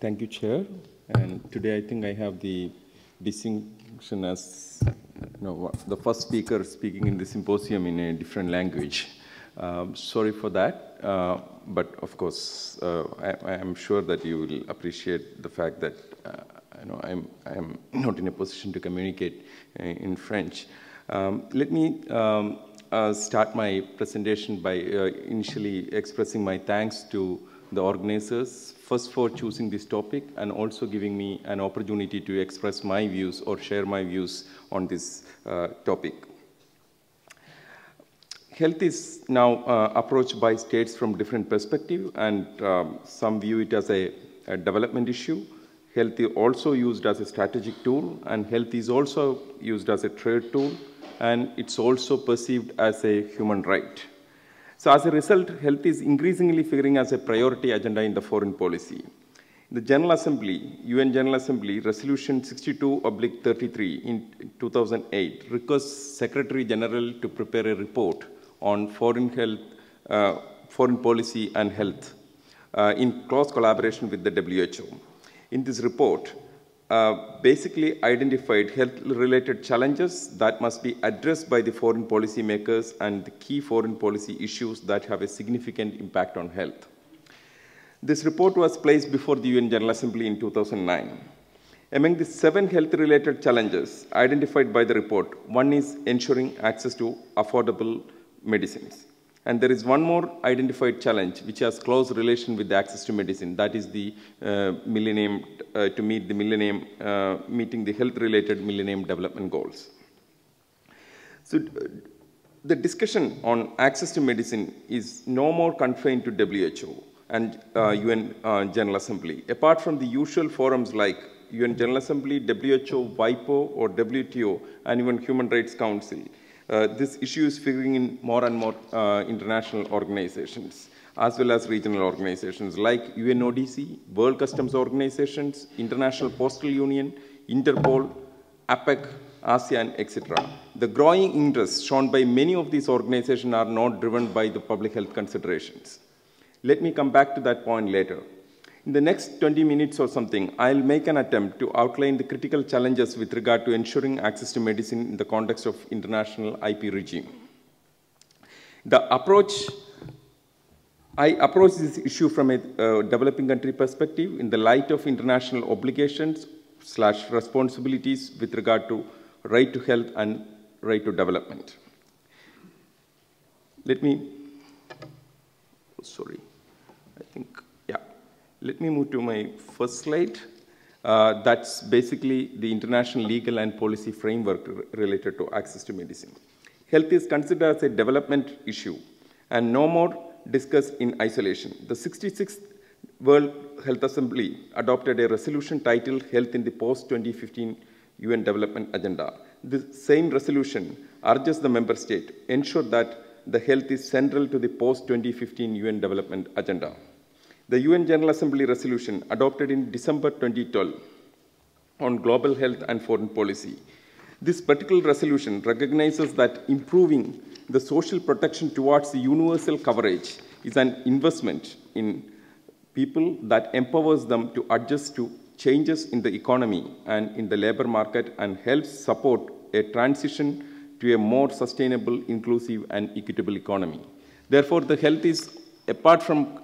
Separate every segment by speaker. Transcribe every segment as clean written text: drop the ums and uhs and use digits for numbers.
Speaker 1: Thank you, Chair. And today I think I have the distinction as the first speaker speaking in the symposium in a different language. Sorry for that, but of course, I am sure that you will appreciate the fact that I am not in a position to communicate in French. Let me start my presentation by initially expressing my thanks to the organizers, first for choosing this topic and also giving me an opportunity to express my views or share my views on this topic. Health is now approached by states from different perspectives, and some view it as a development issue. Health is also used as a strategic tool, and health is also used as a trade tool, and it's also perceived as a human right. So as a result, health is increasingly figuring as a priority agenda in the foreign policy. The General Assembly, UN General Assembly, Resolution 62/33 in 2008 requests Secretary General to prepare a report on foreign policy and health in close collaboration with the WHO. In this report, basically identified health-related challenges that must be addressed by the foreign policy makers and the key foreign policy issues that have a significant impact on health. This report was placed before the UN General Assembly in 2009. Among the 7 health-related challenges identified by the report, one is ensuring access to affordable medicines. And there is one more identified challenge which has close relation with the access to medicine. That is the millennium, to meet the millennium, meeting the health-related millennium development goals. So the discussion on access to medicine is no more confined to WHO and UN General Assembly. Apart from the usual forums like UN General Assembly, WHO, WIPO, or WTO, and even Human Rights Council, this issue is figuring in more and more international organizations, as well as regional organizations like UNODC, World Customs Organizations, International Postal Union, Interpol, APEC, ASEAN, etc. The growing interest shown by many of these organizations are not driven by the public health considerations. Let me come back to that point later. In the next 20 minutes or something, I'll make an attempt to outline the critical challenges with regard to ensuring access to medicine in the context of international IP regime. I approach this issue from a developing country perspective in the light of international obligations / responsibilities with regard to right to health and right to development. Let me move to my first slide. That's basically the international legal and policy framework related to access to medicine. Health is considered as a development issue and no more discussed in isolation. The 66th World Health Assembly adopted a resolution titled Health in the Post-2015 UN Development Agenda. The same resolution urges the member state to ensure that the health is central to the post-2015 UN Development Agenda. The UN General Assembly resolution adopted in December 2012 on global health and foreign policy. This particular resolution recognizes that improving the social protection towards the universal coverage is an investment in people that empowers them to adjust to changes in the economy and in the labor market and helps support a transition to a more sustainable, inclusive, and equitable economy. Therefore, the health is, apart from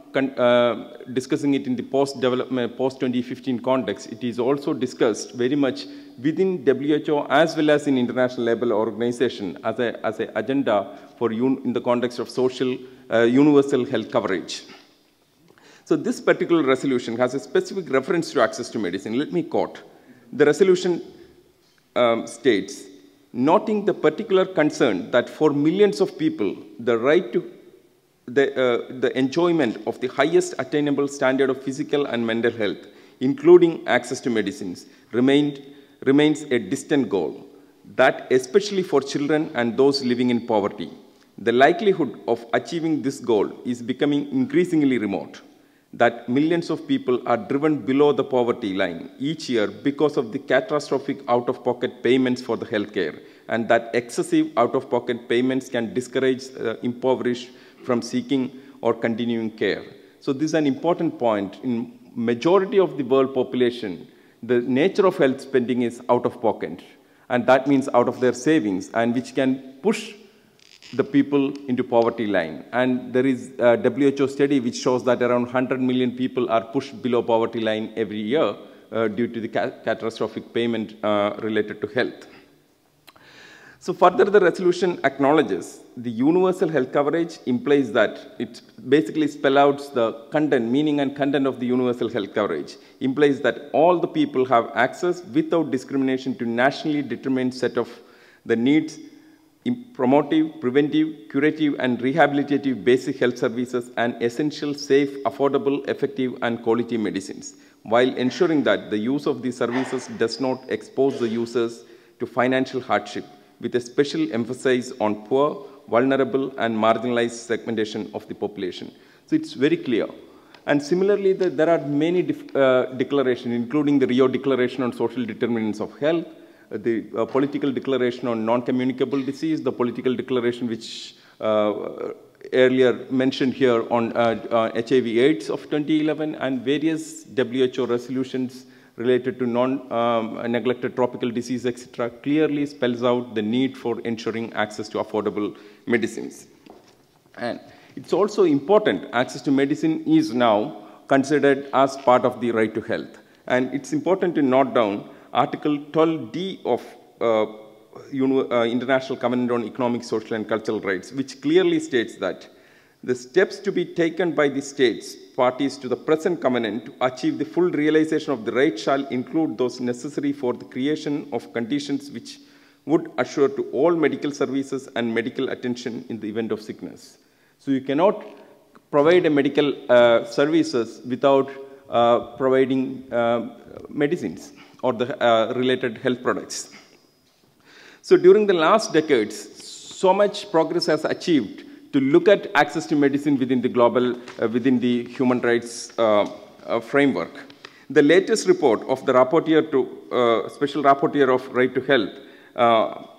Speaker 1: discussing it in the post-development, post-2015 context, it is also discussed very much within WHO as well as in International Labour Organization as an agenda for in the context of social universal health coverage. So this particular resolution has a specific reference to access to medicine. Let me quote. The resolution states, noting the particular concern that for millions of people, the right to the enjoyment of the highest attainable standard of physical and mental health, including access to medicines, remains a distant goal, that especially for children and those living in poverty, the likelihood of achieving this goal is becoming increasingly remote, that millions of people are driven below the poverty line each year because of the catastrophic out-of-pocket payments for the healthcare, and that excessive out-of-pocket payments can discourage impoverished from seeking or continuing care. So this is an important point in majority of the world population, the nature of health spending is out of pocket. And that means out of their savings, and which can push the people into poverty line. And there is a WHO study which shows that around 100 million people are pushed below poverty line every year due to the catastrophic payment related to health. So further, the resolution acknowledges the universal health coverage implies that it basically spells out the content, meaning and content of the universal health coverage, implies that all the people have access without discrimination to nationally determined set of the needs, promotive, preventive, curative, and rehabilitative basic health services and essential, safe, affordable, effective, and quality medicines, while ensuring that the use of these services does not expose the users to financial hardship, with a special emphasis on poor, vulnerable, and marginalized segmentation of the population. So it's very clear. And similarly, there are many declarations, including the Rio Declaration on Social Determinants of Health, the Political Declaration on Non-Communicable Disease, the Political Declaration which earlier mentioned here on HIV/AIDS of 2011, and various WHO resolutions related to neglected tropical disease, etc., clearly spells out the need for ensuring access to affordable medicines. And it's also important, access to medicine is now considered as part of the right to health. And it's important to note down Article 12D of International Covenant on Economic, Social, and Cultural Rights, which clearly states that the steps to be taken by the states parties to the present covenant to achieve the full realization of the right shall include those necessary for the creation of conditions which would assure to all medical services and medical attention in the event of sickness. So you cannot provide a medical services without providing medicines or the related health products. So during the last decades, so much progress has achieved to look at access to medicine within the global, within the human rights framework. The latest report of the rapporteur Special Rapporteur of Right to Health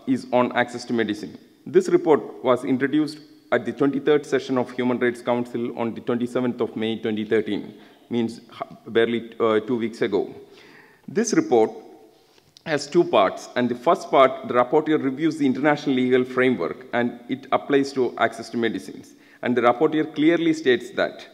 Speaker 1: is on access to medicine. This report was introduced at the 23rd session of Human Rights Council on the 27th of May 2013, means barely 2 weeks ago. This report has two parts, and the first part, the rapporteur reviews the international legal framework and it applies to access to medicines. And the rapporteur clearly states that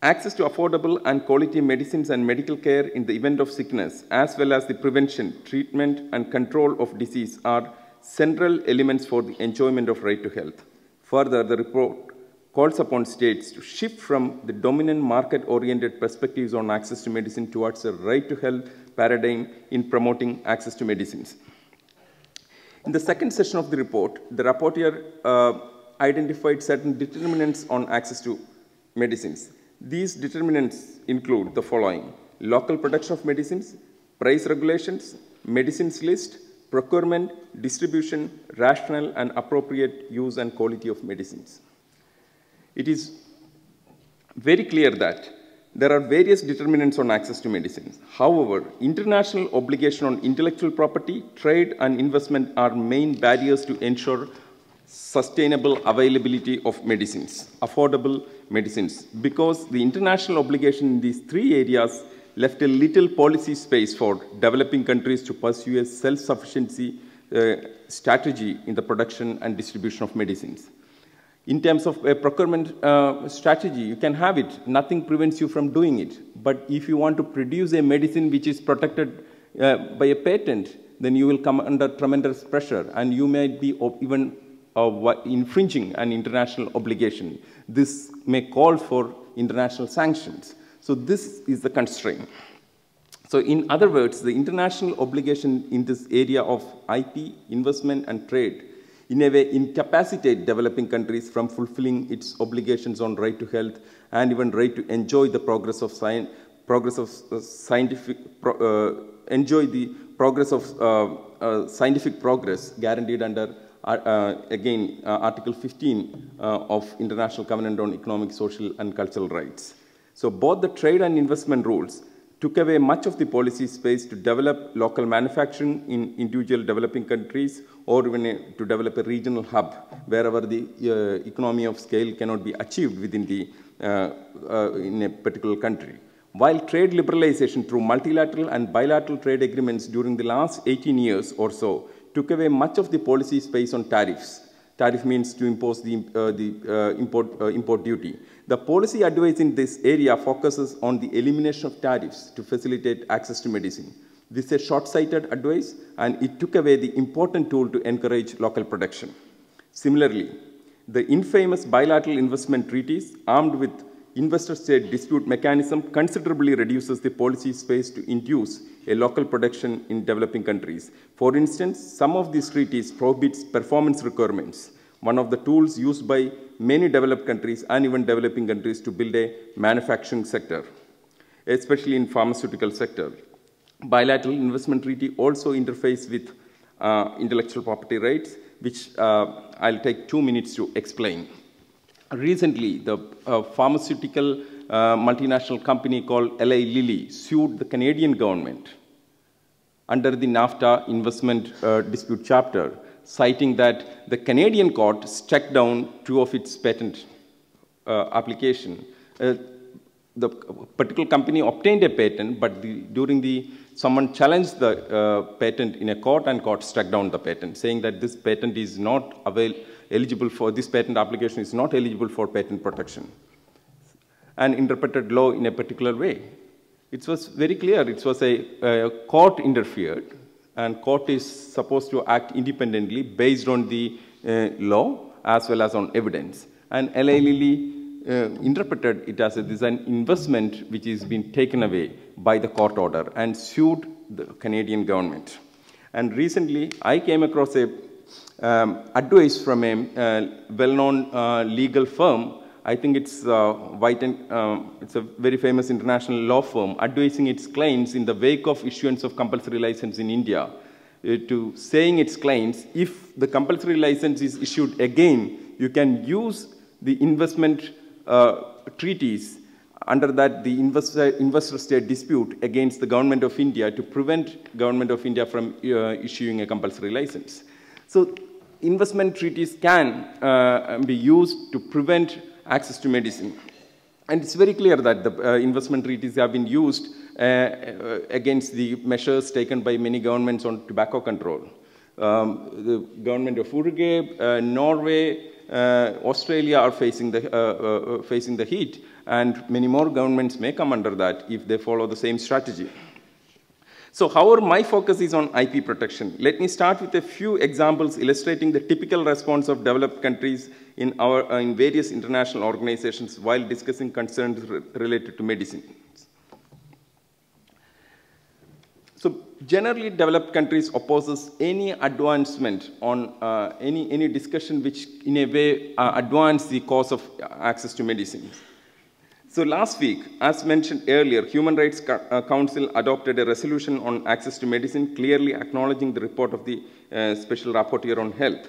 Speaker 1: access to affordable and quality medicines and medical care in the event of sickness, as well as the prevention, treatment, and control of disease are central elements for the enjoyment of right to health. Further, the report calls upon states to shift from the dominant market-oriented perspectives on access to medicine towards a right to health paradigm in promoting access to medicines. In the second session of the report, the rapporteur identified certain determinants on access to medicines. These determinants include the following: local production of medicines, price regulations, medicines list, procurement, distribution, rational and appropriate use and quality of medicines. It is very clear that there are various determinants on access to medicines. However, international obligation on intellectual property, trade, and investment are main barriers to ensure sustainable availability of medicines, affordable medicines, because the international obligation in these three areas left a little policy space for developing countries to pursue a self-sufficiency strategy in the production and distribution of medicines. In terms of a procurement strategy, you can have it. Nothing prevents you from doing it. But if you want to produce a medicine which is protected by a patent, then you will come under tremendous pressure, and you may be even infringing an international obligation. This may call for international sanctions. So this is the constraint. So in other words, the international obligation in this area of IP, investment, and trade in a way incapacitate developing countries from fulfilling its obligations on right to health and even right to enjoy the progress of scientific progress guaranteed under Article 15 of International Covenant on Economic, Social, and Cultural Rights. So both the trade and investment rules took away much of the policy space to develop local manufacturing in individual developing countries, or even to develop a regional hub wherever the economy of scale cannot be achieved within the, in a particular country. While trade liberalization through multilateral and bilateral trade agreements during the last 18 years or so took away much of the policy space on tariffs. Tariff means to impose the import duty. The policy advice in this area focuses on the elimination of tariffs to facilitate access to medicine. This is a short-sighted advice, and it took away the important tool to encourage local production. Similarly, the infamous bilateral investment treaties, armed with investor-state dispute mechanism, considerably reduces the policy space to induce a local production in developing countries. For instance, some of these treaties prohibits performance requirements, one of the tools used by many developed countries and even developing countries to build a manufacturing sector, especially in pharmaceutical sector. Bilateral investment treaty also interface with intellectual property rights, which I'll take 2 minutes to explain. Recently, the pharmaceutical multinational company called Eli Lilly sued the Canadian government under the NAFTA investment dispute chapter, citing that the Canadian court struck down 2 of its patent application. The particular company obtained a patent, but someone challenged the patent in a court, and court struck down the patent, saying that this patent is not eligible for, this patent application is not eligible for patent protection, and interpreted law in a particular way. It was very clear. It was a court interfered, and court is supposed to act independently based on the law as well as on evidence. And Eli Lilly interpreted it as this is an investment which is being taken away by the court order, and sued the Canadian government. And recently, I came across a advice from a well-known legal firm. I think it's it's a very famous international law firm, advising its clients in the wake of issuance of compulsory license in India, to saying its clients, if the compulsory license is issued again, you can use the investment treaties under that the investor-state dispute against the government of India to prevent government of India from issuing a compulsory license. So investment treaties can be used to prevent access to medicine. And it's very clear that the investment treaties have been used against the measures taken by many governments on tobacco control. The government of Uruguay, Norway, Australia are facing the heat, and many more governments may come under that if they follow the same strategy. So, however, my focus is on IP protection. Let me start with a few examples illustrating the typical response of developed countries in various international organizations while discussing concerns related to medicine. So, generally, developed countries opposes any advancement on any discussion which, in a way, advance the cause of access to medicine. So last week, as mentioned earlier, Human Rights Council adopted a resolution on access to medicine, clearly acknowledging the report of the Special Rapporteur on Health.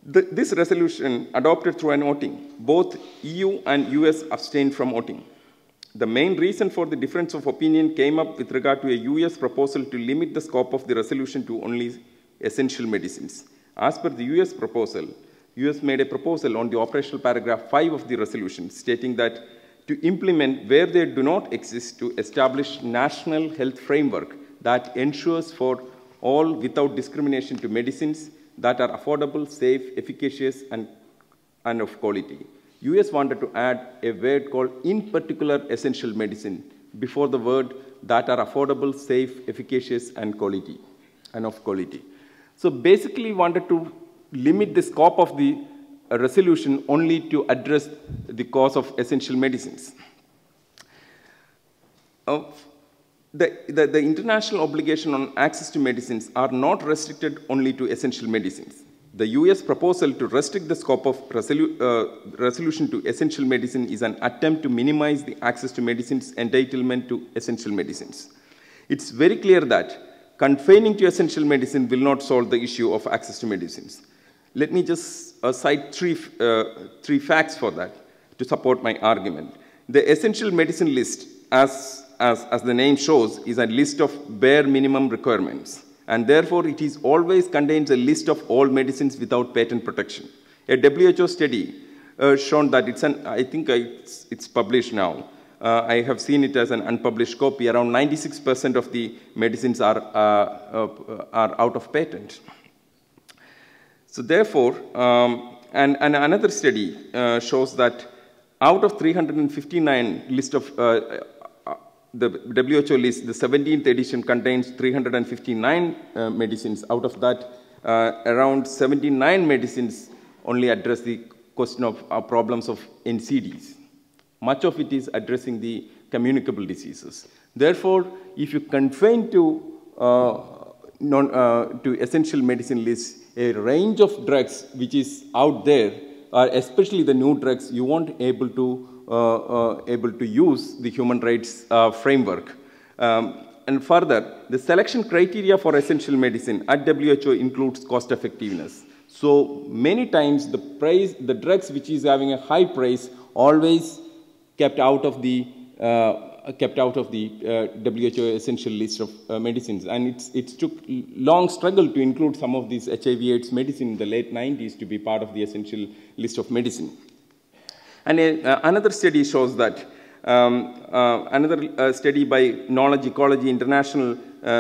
Speaker 1: This resolution, adopted through an voting, both EU and US abstained from voting. The main reason for the difference of opinion came up with regard to a US proposal to limit the scope of the resolution to only essential medicines. As per the US proposal, US made a proposal on the operational paragraph 5 of the resolution, stating that to implement where they do not exist, to establish national health framework that ensures for all without discrimination to medicines that are affordable, safe, efficacious, and of quality. US wanted to add a word called in particular essential medicine before the word that are affordable, safe, efficacious, and of quality. So basically wanted to limit the scope of the resolution only to address the cause of essential medicines. The international obligation on access to medicines are not restricted only to essential medicines. The US proposal to restrict the scope of resolution to essential medicine is an attempt to minimize the access to medicines entitlement to essential medicines. It's very clear that confining to essential medicine will not solve the issue of access to medicines. Let me just cite three facts for that to support my argument. The essential medicine list, as as the name shows, is a list of bare minimum requirements. And therefore, it is always contains a list of all medicines without patent protection. A WHO study shown that I think it's published now. I have seen it as an unpublished copy. Around 96% of the medicines are out of patent. So therefore, and another study shows that out of 359 list of the WHO list, the 17th edition contains 359 medicines. Out of that, around 79 medicines only address the question of problems of NCDs. Much of it is addressing the communicable diseases. Therefore, if you confine to essential medicine list a range of drugs which is out there, especially the new drugs, you won't able to use the human rights framework. And further, the selection criteria for essential medicine at WHO includes cost effectiveness. So many times the drugs which is having a high price always kept out of the WHO essential list of medicines, and it took long struggle to include some of these HIV/AIDS medicine in the late 90s to be part of the essential list of medicine. And another study shows that another study by Knowledge Ecology International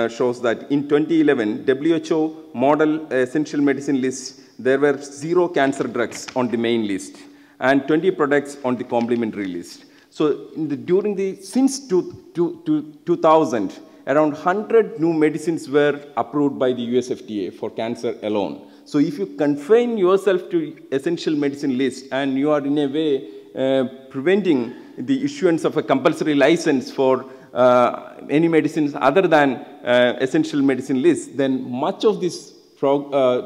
Speaker 1: shows that in 2011 WHO model essential medicine list, there were 0 cancer drugs on the main list and 20 products on the complementary list. So since 2000, around 100 new medicines were approved by the US FDA for cancer alone. So if you confine yourself to essential medicine list and you are in a way preventing the issuance of a compulsory license for any medicines other than essential medicine list, then much of these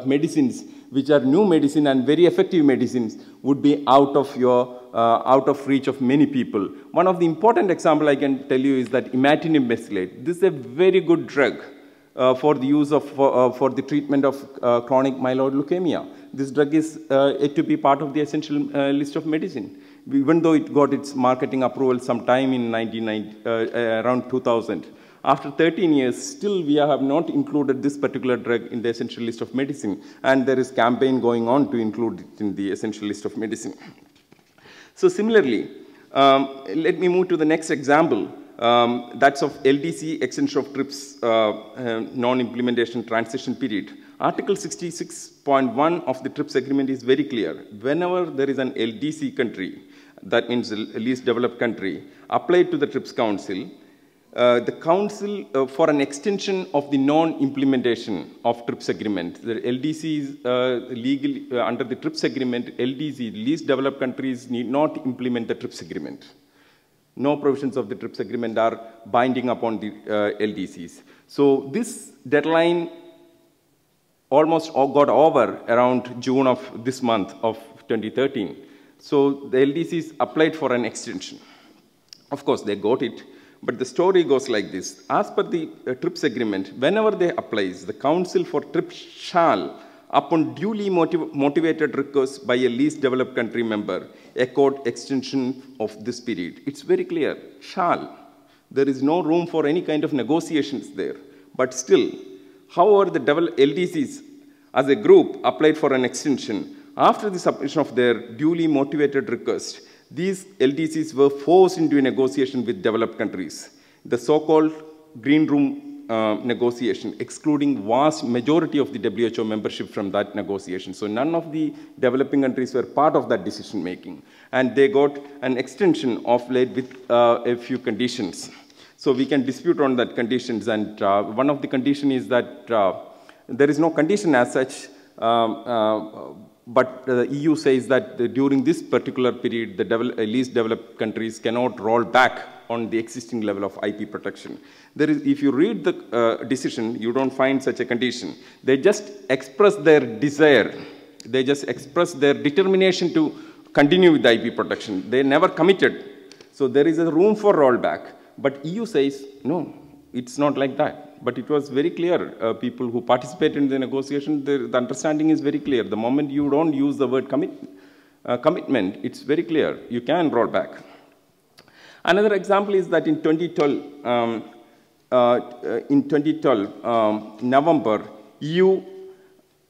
Speaker 1: medicines, which are new medicine and very effective medicines, would be out of reach of many people. One of the important example I can tell you is that imatinib mesylate. This is a very good drug for the use of for the treatment of chronic myeloid leukemia. This drug is yet to be part of the essential list of medicine, even though it got its marketing approval sometime in around 2000. After 13 years, still we have not included this particular drug in the essential list of medicine, and there is campaign going on to include it in the essential list of medicine. So similarly, let me move to the next example. That's of LDC extension of TRIPS non-implementation transition period. Article 66.1 of the TRIPS agreement is very clear. Whenever there is an LDC country, that means the least developed country, applied to the TRIPS Council, the Council, for an extension of the non-implementation of TRIPS agreement, the LDC is legally, under the TRIPS agreement, LDC, least developed countries, need not implement the TRIPS agreement. No provisions of the TRIPS agreement are binding upon the LDCs. So this deadline almost got over around June of this month of 2013. So the LDCs applied for an extension. Of course, they got it. But the story goes like this. As per the TRIPS agreement, whenever they applies, the Council for TRIPS shall, upon duly motivated request by a least developed country member, accord extension of this period. It's very clear, shall. There is no room for any kind of negotiations there. But still, however, the LDCs as a group applied for an extension. After the submission of their duly motivated request, these LDCs were forced into a negotiation with developed countries, the so-called green room negotiation, excluding vast majority of the WHO membership from that negotiation. So none of the developing countries were part of that decision making. And they got an extension of late with a few conditions. So we can dispute on that conditions. And one of the conditions is that there is no condition as such, but the EU says that during this particular period, the least developed countries cannot roll back on the existing level of IP protection. There is, if you read the decision, you don't find such a condition. They just express their desire. They just express their determination to continue with the IP protection. They never committed. So there is a room for rollback. But EU says, no, it's not like that. But it was very clear. People who participated in the negotiation, the understanding is very clear. The moment you don't use the word commitment, it's very clear. You can roll back. Another example is that in 2012, November, EU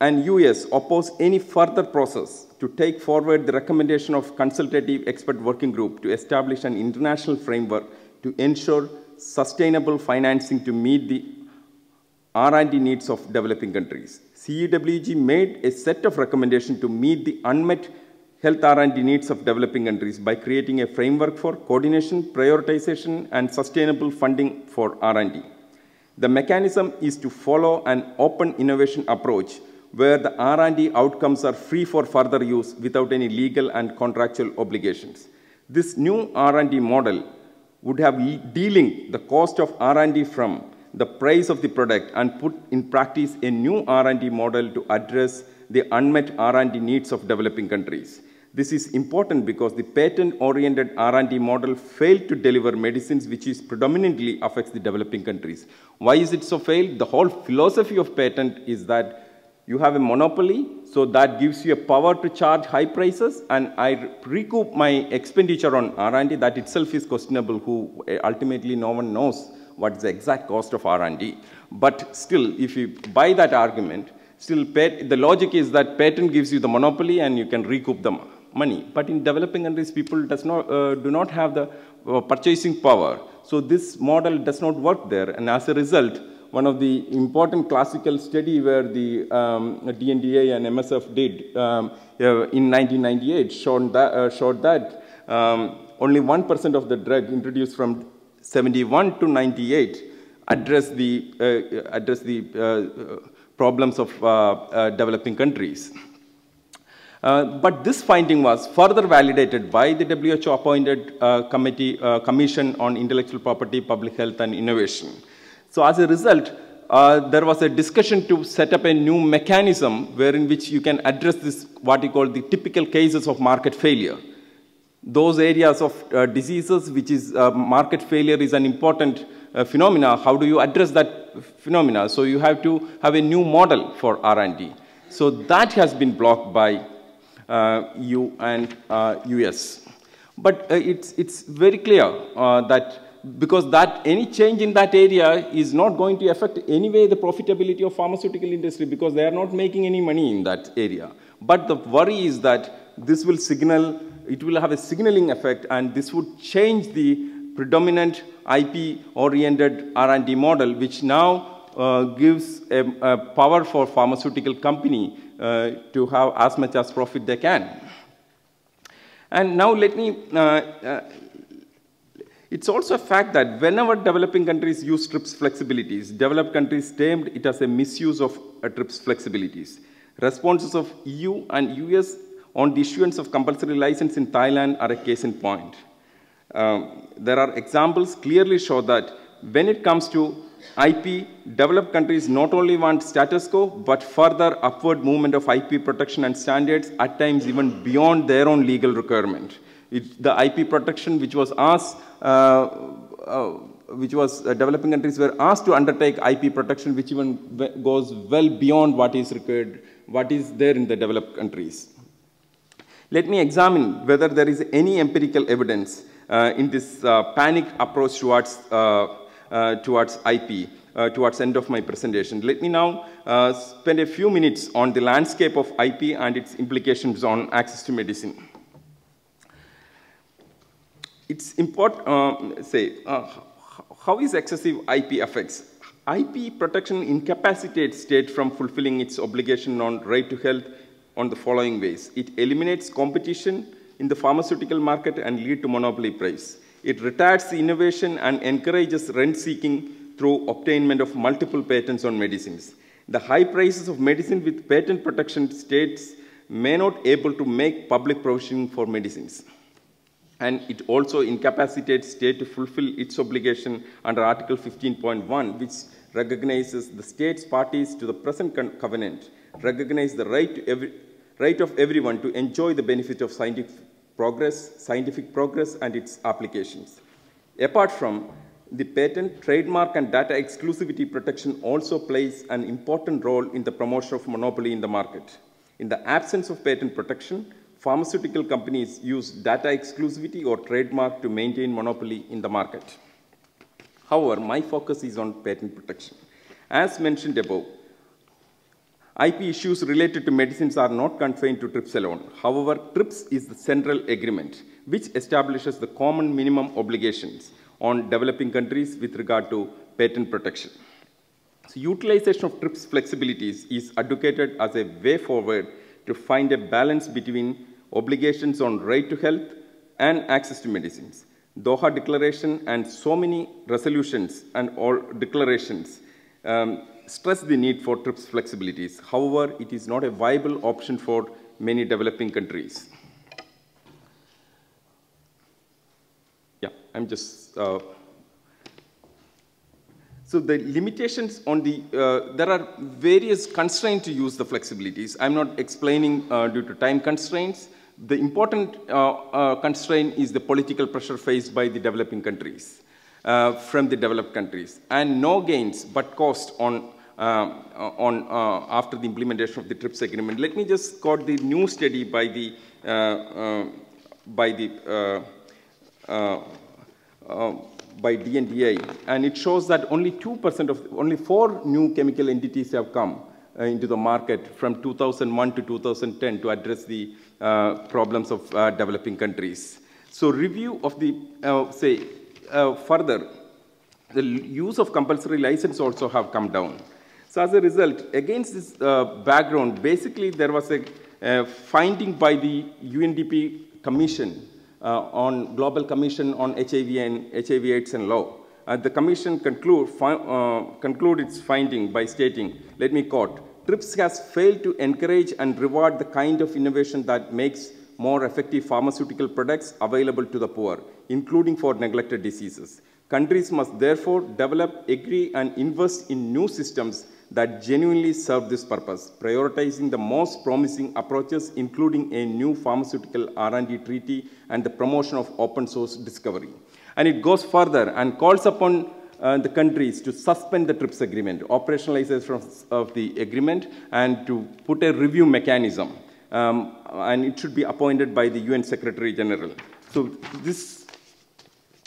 Speaker 1: and US opposed any further process to take forward the recommendation of consultative expert working group to establish an international framework to ensure sustainable financing to meet the R&D needs of developing countries. CEWG made a set of recommendations to meet the unmet health R&D needs of developing countries by creating a framework for coordination, prioritization, and sustainable funding for R&D. The mechanism is to follow an open innovation approach where the R&D outcomes are free for further use without any legal and contractual obligations. This new R&D model would have de-linked the cost of R&D from the price of the product and put in practice a new R&D model to address the unmet R&D needs of developing countries. This is important because the patent-oriented R&D model failed to deliver medicines which is predominantly affects the developing countries. Why is it so failed? The whole philosophy of patent is that you have a monopoly, so that gives you a power to charge high prices, and I recoup my expenditure on R&D. That itself is questionable, who ultimately no one knows what's the exact cost of R&D. But still, if you buy that argument, still the logic is that patent gives you the monopoly and you can recoup the money. But in developing countries, people do not have the purchasing power. So this model does not work there, and as a result, one of the important classical study where the DNDA and MSF did in 1998 showed that only 1% of the drug introduced from 71 to 98 address the problems of developing countries. But this finding was further validated by the WHO-appointed Commission on Intellectual Property, Public Health and Innovation. So as a result, there was a discussion to set up a new mechanism wherein which you can address this, what you call the typical cases of market failure. Those areas of diseases which is market failure is an important phenomena. How do you address that phenomena? So you have to have a new model for R&D. So that has been blocked by EU and US. But it's very clear that because that any change in that area is not going to affect anyway the profitability of pharmaceutical industry, because they are not making any money in that area. But the worry is that this will signal, it will have a signaling effect, and this would change the predominant IP-oriented R&D model, which now gives a power for pharmaceutical company to have as much as profit they can. And now let me, it's also a fact that whenever developing countries use TRIPS flexibilities, developed countries termed it as a misuse of TRIPS flexibilities. Responses of EU and US on the issuance of compulsory license in Thailand are a case in point. There are examples clearly show that when it comes to IP, developed countries not only want status quo, but further upward movement of IP protection and standards, at times even beyond their own legal requirement. The IP protection which was asked, developing countries were asked to undertake IP protection, which even goes well beyond what is required, what is there in the developed countries. Let me examine whether there is any empirical evidence in this panicked approach towards IP, towards end of my presentation. Let me now spend a few minutes on the landscape of IP and its implications on access to medicine. It's important, how is excessive IP affects? IP protection incapacitates state from fulfilling its obligation on right to health on the following ways. It eliminates competition in the pharmaceutical market and lead to monopoly price. It retards the innovation and encourages rent-seeking through obtainment of multiple patents on medicines. The high prices of medicine with patent protection states may not able to make public provision for medicines. And it also incapacitates state to fulfill its obligation under Article 15.1, which recognizes the states parties to the present covenant, recognize the right of everyone to enjoy the benefit of scientific progress and its applications. Apart from the patent, trademark and data exclusivity protection also plays an important role in the promotion of monopoly in the market. In the absence of patent protection, pharmaceutical companies use data exclusivity or trademark to maintain monopoly in the market. However, my focus is on patent protection. As mentioned above, IP issues related to medicines are not confined to TRIPS alone. However, TRIPS is the central agreement which establishes the common minimum obligations on developing countries with regard to patent protection. So, utilization of TRIPS flexibilities is advocated as a way forward to find a balance between obligations on right to health and access to medicines. Doha Declaration and so many resolutions and all declarations stress the need for TRIPS flexibilities. However, it is not a viable option for many developing countries. Yeah, I'm just... So the limitations on the, there are various constraints to use the flexibilities. I'm not explaining due to time constraints. The important constraint is the political pressure faced by the developing countries, from the developed countries, and no gains but cost on after the implementation of the TRIPS agreement. Let me just quote the new study by the DNDi, and it shows that only 2% of, only 4 new chemical entities have come into the market from 2001 to 2010 to address the problems of developing countries. So review of the, further, the use of compulsory license also have come down. So as a result, against this background, basically there was a finding by the UNDP Commission on Global Commission on HIV and HIV/AIDS and Law. The Commission conclude its finding by stating, let me quote, TRIPS has failed to encourage and reward the kind of innovation that makes more effective pharmaceutical products available to the poor, including for neglected diseases. Countries must therefore develop, agree, and invest in new systems that genuinely serve this purpose, prioritizing the most promising approaches, including a new pharmaceutical R&D treaty and the promotion of open source discovery. And it goes further and calls upon the countries to suspend the TRIPS agreement, operationalization of the agreement, and to put a review mechanism. And it should be appointed by the UN Secretary General. So this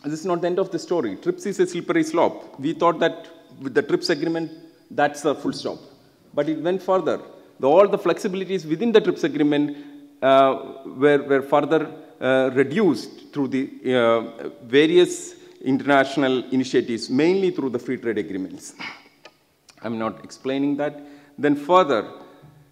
Speaker 1: is not the end of the story. TRIPS is a slippery slope. We thought that with the TRIPS agreement, that's a full stop. But it went further. All the flexibilities within the TRIPS agreement were further reduced through the various international initiatives, mainly through the free trade agreements. I'm not explaining that. Then further,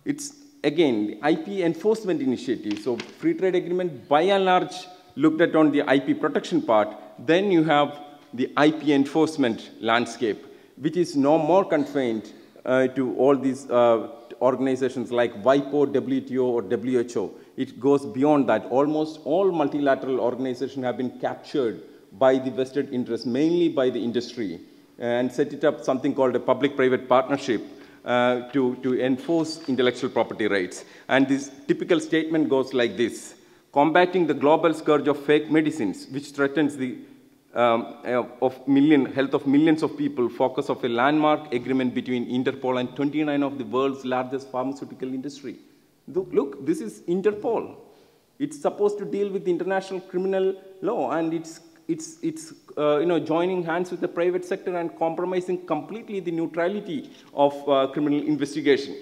Speaker 1: it's again the IP enforcement initiative. So free trade agreement by and large looked at on the IP protection part. Then you have the IP enforcement landscape, which is no more confined to all these organizations like WIPO, WTO, or WHO. It goes beyond that. Almost all multilateral organizations have been captured by the vested interests, mainly by the industry, and set it up something called a public-private partnership to enforce intellectual property rights. And this typical statement goes like this: combating the global scourge of fake medicines, which threatens the health of millions of people, focus of a landmark agreement between Interpol and 29 of the world's largest pharmaceutical industry. Look, this is Interpol. It's supposed to deal with international criminal law, and it's joining hands with the private sector and compromising completely the neutrality of criminal investigation.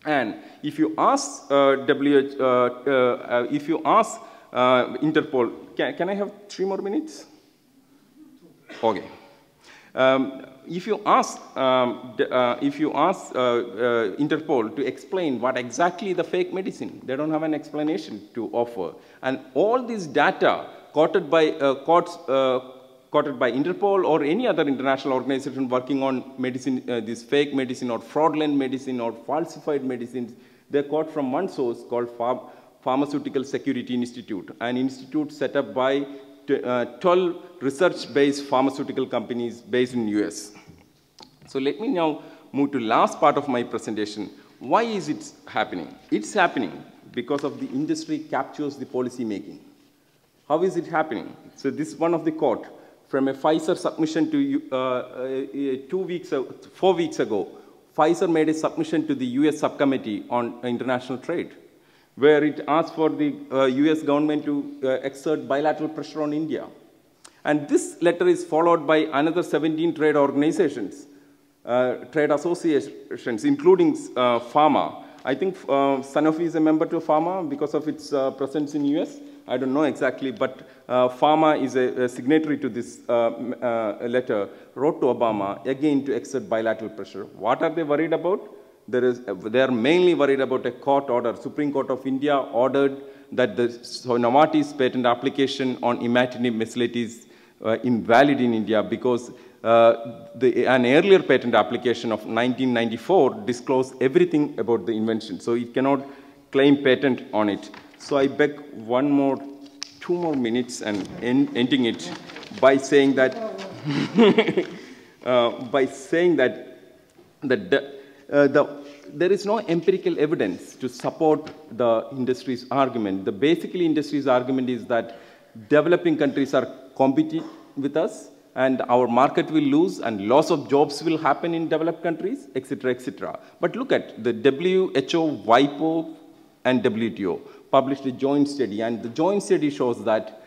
Speaker 1: And if you ask Interpol, can I have 3 more minutes? Okay. If you ask Interpol to explain what exactly the fake medicine, they don't have an explanation to offer. And all this data quoted by Interpol or any other international organization working on medicine, this fake medicine or fraudulent medicine or falsified medicines, they're quoted from one source called Pharmaceutical Security Institute, an institute set up by 12 research-based pharmaceutical companies based in the US. So let me now move to the last part of my presentation. Why is it happening? It's happening because of the industry captures the policy making. How is it happening? So this is one of the quote from a Pfizer submission to 4 weeks ago. Pfizer made a submission to the US subcommittee on international trade. where it asked for the US government to exert bilateral pressure on India. And this letter is followed by another 17 trade organizations, trade associations, including pharma. I think Sanofi is a member to pharma because of its presence in US. I don't know exactly, but pharma is a signatory to this letter, wrote to Obama, again to exert bilateral pressure. What are they worried about? They are mainly worried about a court order. Supreme Court of India ordered that the Novartis patent application on imatinib mesylate is invalid in India because an earlier patent application of 1994 disclosed everything about the invention. So it cannot claim patent on it. So I beg 2 more minutes and ending it by saying that, there is no empirical evidence to support the industry's argument. Basically, industry's argument is that developing countries are competing with us, and our market will lose, and loss of jobs will happen in developed countries, etc., etc. But look at the WHO, WIPO, and WTO published a joint study, and the joint study shows that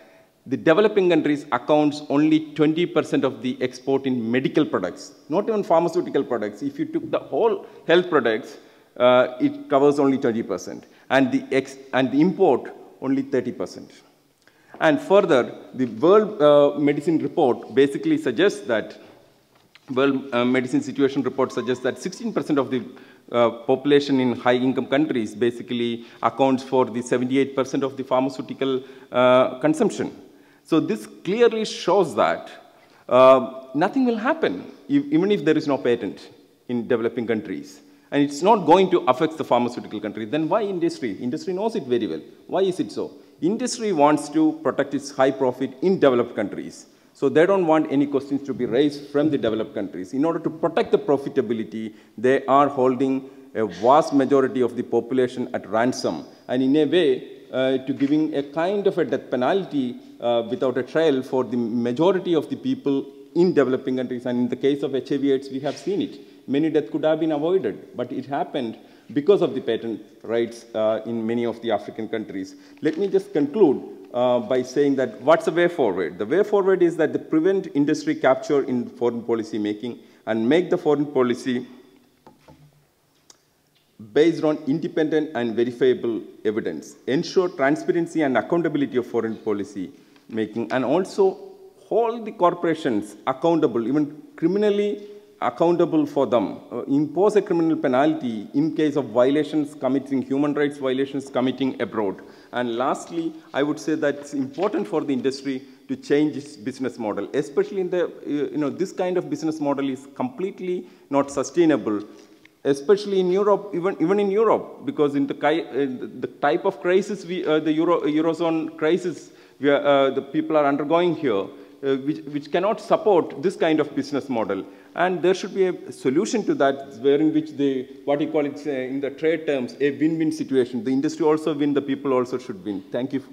Speaker 1: the developing countries accounts only 20% of the export in medical products, not even pharmaceutical products. If you took the whole health products, it covers only 20%, and the import only 30%. And further, the World Medicine Report basically suggests that, World Medicine Situation Report suggests that 16% of the population in high-income countries basically accounts for the 78% of the pharmaceutical consumption. So this clearly shows that nothing will happen even if there is no patent in developing countries. And it's not going to affect the pharmaceutical country. Then why industry? Industry knows it very well. Why is it so? Industry wants to protect its high profit in developed countries. So they don't want any questions to be raised from the developed countries. In order to protect the profitability, they are holding a vast majority of the population at ransom. And in a way, to giving a kind of a death penalty without a trial for the majority of the people in developing countries. And in the case of HIV/AIDS, we have seen it. Many deaths could have been avoided, but it happened because of the patent rights in many of the African countries. Let me just conclude by saying that what's the way forward? The way forward is that to prevent industry capture in foreign policy making and make the foreign policy based on independent and verifiable evidence, ensure transparency and accountability of foreign policy making, and also hold the corporations accountable, even criminally accountable for them, impose a criminal penalty in case of violations committing, human rights violations committing abroad. And lastly, I would say that it's important for the industry to change its business model, especially in the, this kind of business model is completely not sustainable, especially in Europe, even in Europe, because in the type of crisis, the Eurozone crisis the people are undergoing here, which cannot support this kind of business model. And there should be a solution to that, wherein which what you call it in the trade terms, a win-win situation. The industry also win, the people also should win. Thank you.